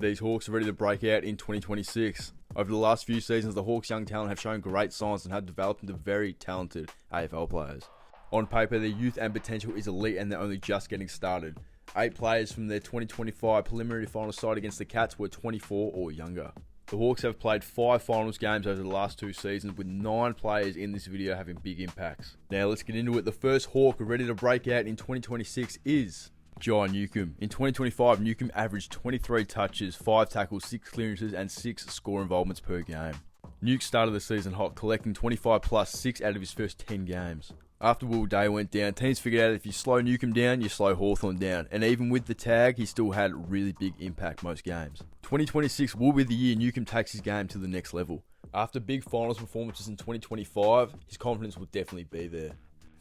These Hawks are ready to break out in 2026. Over the last few seasons, the Hawks' young talent have shown great signs and have developed into very talented AFL players. On paper, their youth and potential is elite and they're only just getting started. 8 players from their 2025 preliminary final side against the Cats were 24 or younger. The Hawks have played 5 finals games over the last 2 seasons, with 9 players in this video having big impacts. Now let's get into it. The first Hawk ready to break out in 2026 is John Newcombe. In 2025, Newcombe averaged 23 touches, 5 tackles, 6 clearances and 6 score involvements per game. Nuke started the season hot, collecting 25 plus 6 out of his first 10 games. After Will Day went down, teams figured out if you slow Newcombe down, you slow Hawthorn down. And even with the tag, he still had really big impact most games. 2026 will be the year Newcombe takes his game to the next level. After big finals performances in 2025, his confidence will definitely be there.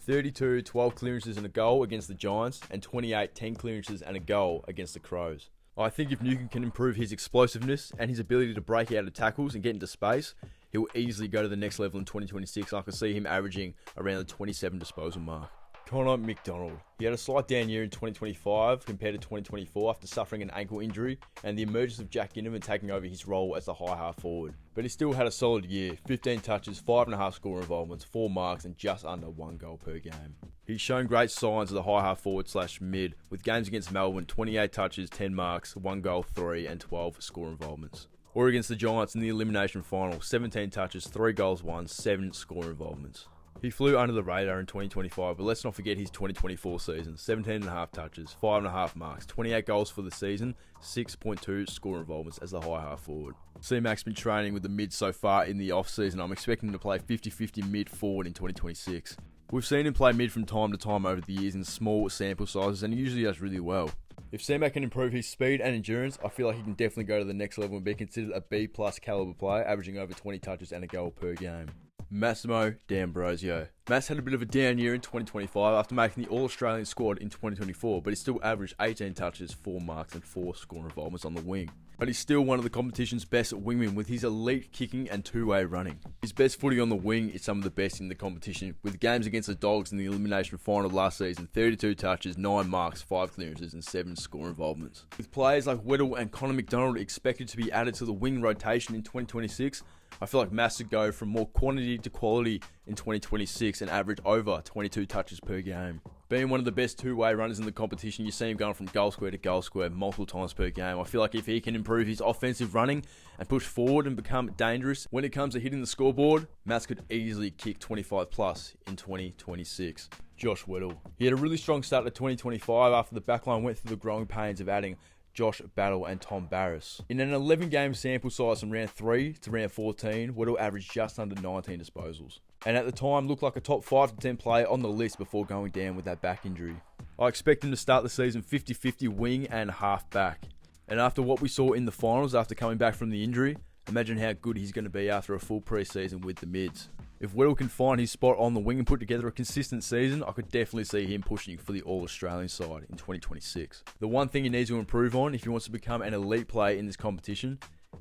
32, 12 clearances and a goal against the Giants, and 28, 10 clearances and a goal against the Crows. I think if Newcombe can improve his explosiveness and his ability to break out of tackles and get into space, he'll easily go to the next level in 2026. I can see him averaging around the 27 disposal mark. Connor McDonald. He had a slight down year in 2025 compared to 2024 after suffering an ankle injury and the emergence of Jack Ginnivan taking over his role as the high half forward. But he still had a solid year, 15 touches, 5.5 score involvements, 4 marks and just under 1 goal per game. He's shown great signs of the high half forward / mid, with games against Melbourne, 28 touches, 10 marks, 1 goal, 3 and 12 score involvements. Or against the Giants in the elimination final, 17 touches, 3 goals, 1, 7 score involvements. He flew under the radar in 2025, but let's not forget his 2024 season. 17.5 touches, 5.5 marks, 28 goals for the season, 6.2 score involvements as the high half forward. C-Mac's been training with the mid so far in the off-season. I'm expecting him to play 50-50 mid forward in 2026. We've seen him play mid from time to time over the years in small sample sizes, and he usually does really well. If C-Mac can improve his speed and endurance, I feel like he can definitely go to the next level and be considered a B+ caliber player, averaging over 20 touches and a goal per game. Massimo D'Ambrosio. Mass had a bit of a down year in 2025 after making the All-Australian squad in 2024, but he still averaged 18 touches, 4 marks and 4 score involvements on the wing. But he's still one of the competition's best wingmen with his elite kicking and two-way running. His best footy on the wing is some of the best in the competition, with games against the Dogs in the elimination final last season, 32 touches, 9 marks, 5 clearances and 7 score involvements. With players like Weddle and Connor McDonald expected to be added to the wing rotation in 2026, I feel like Mass should go from more quantity to quality in 2026 and average over 22 touches per game. Being one of the best two-way runners in the competition, you see him going from goal square to goal square multiple times per game. I feel like if he can improve his offensive running and push forward and become dangerous when it comes to hitting the scoreboard, Mass could easily kick 25 plus in 2026. Josh Weddle. He had a really strong start to 2025 after the backline went through the growing pains of adding Josh Battle and Tom Barris. In an 11-game sample size from round 3 to round 14, Weddle averaged just under 19 disposals. And at the time looked like a top 5 to 10 player on the list before going down with that back injury. I expect him to start the season 50-50 wing and half back. And after what we saw in the finals after coming back from the injury, imagine how good he's going to be after a full pre-season with the mids. If Weddle can find his spot on the wing and put together a consistent season, I could definitely see him pushing for the All-Australian side in 2026. The one thing he needs to improve on if he wants to become an elite player in this competition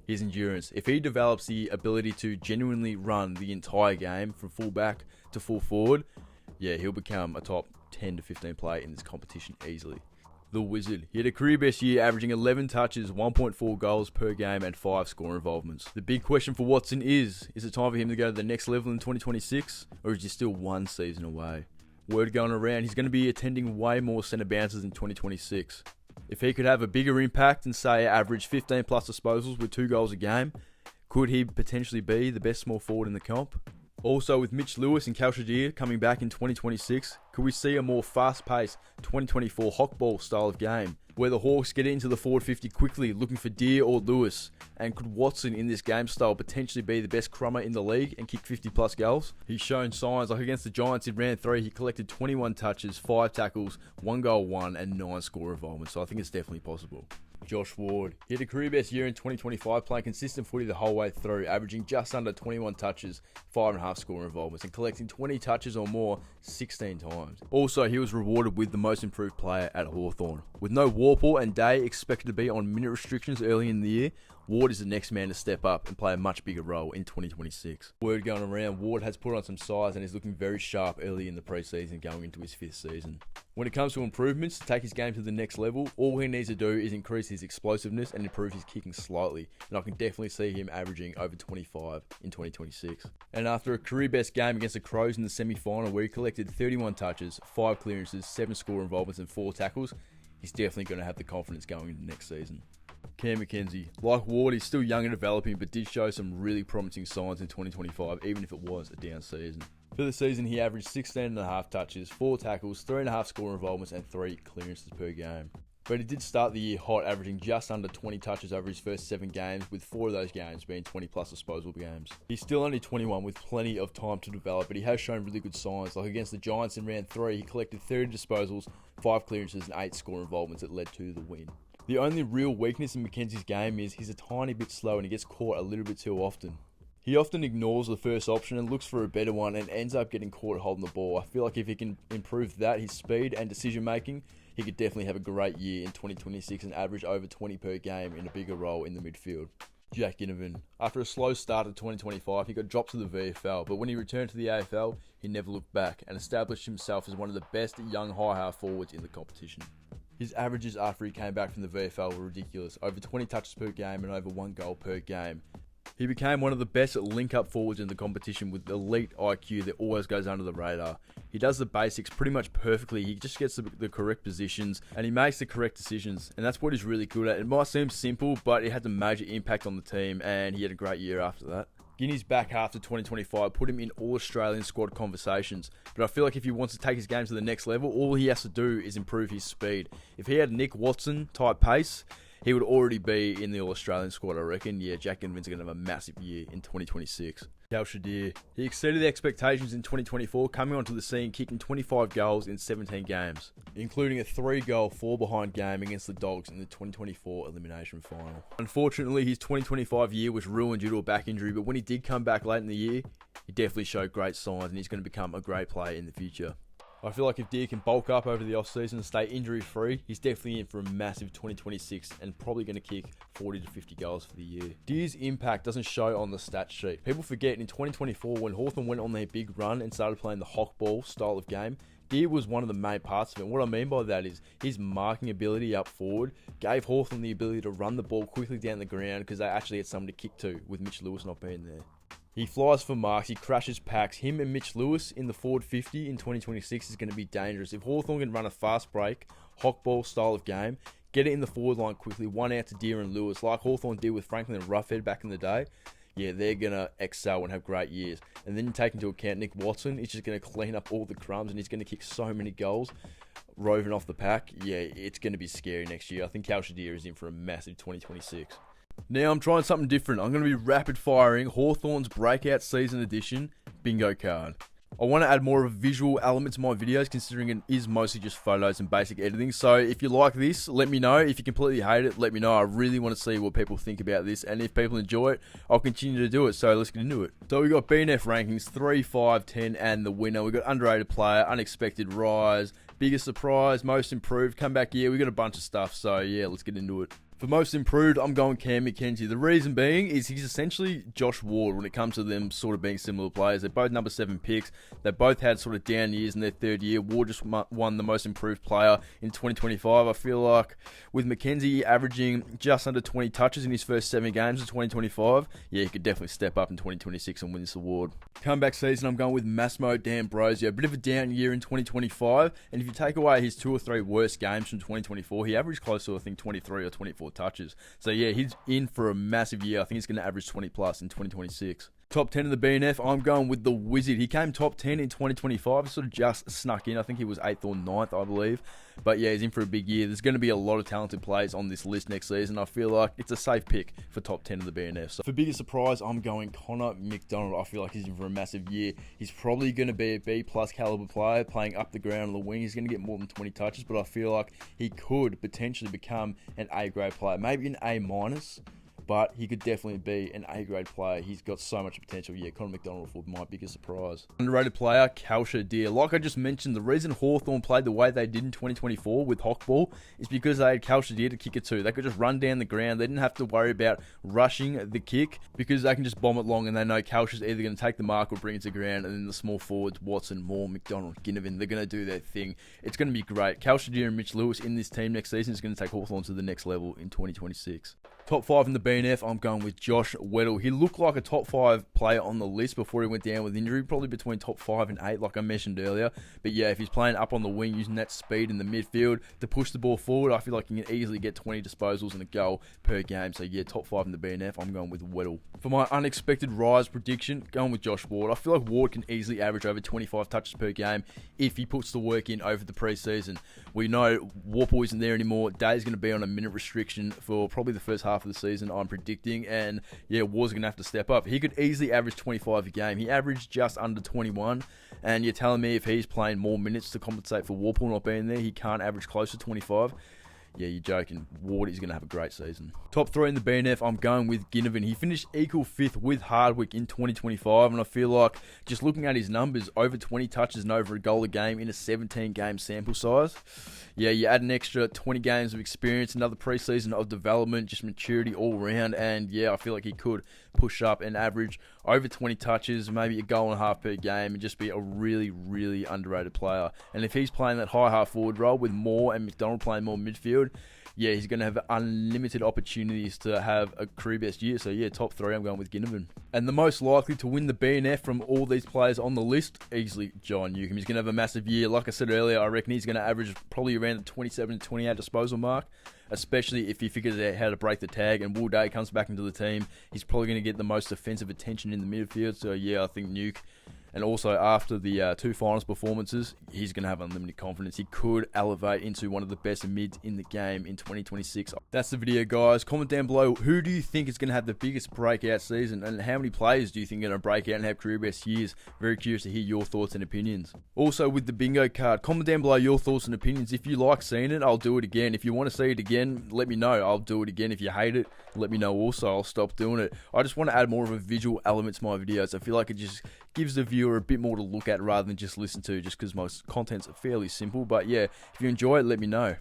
is endurance. If he develops the ability to genuinely run the entire game from full back to full forward, yeah, he'll become a top 10 to 15 player in this competition easily. The Wizard. He had a career best year averaging 11 touches, 1.4 goals per game and 5 score involvements. The big question for Watson is it time for him to go to the next level in 2026 or is he still one season away? Word going around, he's going to be attending way more centre bounces in 2026. If he could have a bigger impact and say average 15 plus disposals with 2 goals a game, could he potentially be the best small forward in the comp? Also, with Mitch Lewis and Cal Shadir coming back in 2026, could we see a more fast-paced 2024 hawk ball style of game, where the Hawks get into the forward 50 quickly, looking for Deer or Lewis? And could Watson in this game style potentially be the best crummer in the league and kick 50 plus goals? He's shown signs, like against the Giants in round 3, he collected 21 touches, 5 tackles, 1 goal, 1 and 9 score involvements, so I think it's definitely possible. Josh Ward. He had a career best year in 2025, playing consistent footy the whole way through, averaging just under 21 touches, 5.5 score involvements, and collecting 20 touches or more 16 times. Also, he was rewarded with the most improved player at Hawthorn. With no Warple and Day expected to be on minute restrictions early in the year, Ward is the next man to step up and play a much bigger role in 2026. Word going around, Ward has put on some size and is looking very sharp early in the preseason going into his 5th season. When it comes to improvements to take his game to the next level, all he needs to do is increase his explosiveness and improve his kicking slightly, and I can definitely see him averaging over 25 in 2026. And after a career best game against the Crows in the semi-final where he collected 31 touches, 5 clearances, 7 score involvements and 4 tackles, he's definitely going to have the confidence going into next season. Cam Mackenzie. Like Ward, he's still young and developing, but did show some really promising signs in 2025, even if it was a down season. For the season, he averaged 16.5 touches, 4 tackles, 3.5 score involvements, and 3 clearances per game. But he did start the year hot, averaging just under 20 touches over his first 7 games, with 4 of those games being 20 plus disposable games. He's still only 21 with plenty of time to develop, but he has shown really good signs. Like against the Giants in round 3, he collected 30 disposals, 5 clearances, and 8 score involvements that led to the win. The only real weakness in Mackenzie's game is he's a tiny bit slow and he gets caught a little bit too often. He often ignores the first option and looks for a better one and ends up getting caught holding the ball. I feel like if he can improve that, his speed and decision making, he could definitely have a great year in 2026 and average over 20 per game in a bigger role in the midfield. Jack Ginnivan. After a slow start of 2025, he got dropped to the VFL, but when he returned to the AFL, he never looked back and established himself as one of the best young high-half forwards in the competition. His averages after he came back from the VFL were ridiculous, over 20 touches per game and over 1 goal per game. He became one of the best link-up forwards in the competition with elite IQ that always goes under the radar. He does the basics pretty much perfectly, he just gets the correct positions and he makes the correct decisions, and that's what he's really good at. It might seem simple, but it had a major impact on the team and he had a great year after that. Guinea's back half to 2025 put him in all Australian squad conversations, but I feel like if he wants to take his game to the next level, all he has to do is improve his speed. If he had Nick Watson type pace, he would already be in the All-Australian squad, I reckon. Yeah, Jack Ginnivan's going to have a massive year in 2026. Cal Shadir. He exceeded the expectations in 2024, coming onto the scene kicking 25 goals in 17 games, including a 3-goal, 4-behind game against the Dogs in the 2024 elimination final. Unfortunately, his 2025 year was ruined due to a back injury, but when he did come back late in the year, he definitely showed great signs and he's going to become a great player in the future. I feel like if Deer can bulk up over the off-season and stay injury-free, he's definitely in for a massive 2026 and probably going to kick 40 to 50 goals for the year. Deer's impact doesn't show on the stat sheet. People forget in 2024 when Hawthorn went on their big run and started playing the hawk ball style of game, Deer was one of the main parts of it. And what I mean by that is his marking ability up forward gave Hawthorn the ability to run the ball quickly down the ground because they actually had someone to kick to with Mitch Lewis not being there. He flies for marks, he crashes packs. Him and Mitch Lewis in the forward 50 in 2026 is going to be dangerous. If Hawthorn can run a fast break, hawk ball style of game, get it in the forward line quickly, one out to Deer and Lewis, like Hawthorn did with Franklin and Roughhead back in the day, yeah, they're going to excel and have great years. And then you take into account Nick Watson, he's just going to clean up all the crumbs and he's going to kick so many goals, roving off the pack. Yeah, it's going to be scary next year. I think Cal Shadir is in for a massive 2026. Now I'm trying something different. I'm going to be rapid firing Hawthorn's Breakout Season Edition bingo card. I want to add more of a visual element to my videos considering it is mostly just photos and basic editing. So if you like this, let me know. If you completely hate it, let me know. I really want to see what people think about this. And if people enjoy it, I'll continue to do it. So let's get into it. So we got BNF rankings 3, 5, 10 and the winner. We got underrated player, unexpected rise, biggest surprise, most improved, comeback year. We got a bunch of stuff. So yeah, let's get into it. For most improved, I'm going Cam Mackenzie. The reason being is he's essentially Josh Ward when it comes to them sort of being similar players. They're both number 7 picks. They both had sort of down years in their third year. Ward just won the most improved player in 2025. I feel like with Mackenzie averaging just under 20 touches in his first 7 games of 2025, yeah, he could definitely step up in 2026 and win this award. Comeback season, I'm going with Massimo D'Ambrosio. A bit of a down year in 2025, and if you take away his 2 or 3 worst games from 2024, he averaged close to, I think, 23 or 24 touches. So yeah, he's in for a massive year. I think he's going to average 20 plus in 2026. Top 10 of the BNF, I'm going with the Wizard. He came top 10 in 2025, sort of just snuck in. I think he was 8th or 9th, I believe. But yeah, he's in for a big year. There's going to be a lot of talented players on this list next season. I feel like it's a safe pick for top 10 of the BNF. So for biggest surprise, I'm going Connor McDonald. I feel like he's in for a massive year. He's probably going to be a B+ caliber player, playing up the ground on the wing. He's going to get more than 20 touches, but I feel like he could potentially become an A grade player, maybe an A-. but he could definitely be an A-grade player. He's got so much potential. Yeah, Connor McDonald will be my biggest surprise. Underrated player, Kalsha Deer. Like I just mentioned, the reason Hawthorn played the way they did in 2024 with Hawk ball is because they had Kalsha Deer to kick it to. They could just run down the ground. They didn't have to worry about rushing the kick because they can just bomb it long, and they know Kalsha's either going to take the mark or bring it to ground, and then the small forwards, Watson, Moore, McDonald, Ginnivan, they're going to do their thing. It's going to be great. Kalsha Deer and Mitch Lewis in this team next season is going to take Hawthorn to the next level in 2026. Top 5 in the BNF, I'm going with Josh Weddle. He looked like a top 5 player on the list before he went down with injury, probably between top 5 and 8, like I mentioned earlier. But yeah, if he's playing up on the wing, using that speed in the midfield to push the ball forward, I feel like he can easily get 20 disposals and a goal per game. So yeah, top 5 in the BNF, I'm going with Weddle. For my unexpected rise prediction, going with Josh Ward. I feel like Ward can easily average over 25 touches per game if he puts the work in over the preseason. We know Warple isn't there anymore. Day's going to be on a minute restriction for probably the first half of the season, I'm predicting. And yeah, Ward's going to have to step up. He could easily average 25 a game. He averaged just under 21. And you're telling me if he's playing more minutes to compensate for Warple not being there, he can't average close to 25? Yeah, you're joking. Ward is going to have a great season. Top 3 in the BNF, I'm going with Ginnivan. He finished equal 5th with Hardwick in 2025, and I feel like just looking at his numbers, over 20 touches and over a goal a game in a 17-game sample size. Yeah, you add an extra 20 games of experience, another preseason of development, just maturity all round, and yeah, I feel like he could push up and average over 20 touches, maybe a goal and a half per game, and just be a really, really underrated player. And if he's playing that high half forward role with Moore and McDonald playing more midfield, yeah, he's going to have unlimited opportunities to have a career best year. So yeah, top 3, I'm going with Ginnivan. And the most likely to win the BNF from all these players on the list, easily John Newcombe. He's going to have a massive year. Like I said earlier, I reckon he's going to average probably around the 27 to 28 disposal mark, especially if he figures out how to break the tag and Will Day comes back into the team. He's probably going to get the most defensive attention in the midfield. So yeah, I think Nuke. And also after the 2 finals performances, he's going to have unlimited confidence. He could elevate into one of the best mids in the game in 2026. That's the video, guys. Comment down below, who do you think is going to have the biggest breakout season? And how many players do you think are going to break out and have career best years? Very curious to hear your thoughts and opinions. Also, with the bingo card, comment down below your thoughts and opinions. If you like seeing it, I'll do it again. If you want to see it again, let me know. I'll do it again. If you hate it, let me know also. I'll stop doing it. I just want to add more of a visual element to my videos. I feel like it just gives the viewer a bit more to look at rather than just listen to, just because my content's fairly simple. But yeah, if you enjoy it, let me know.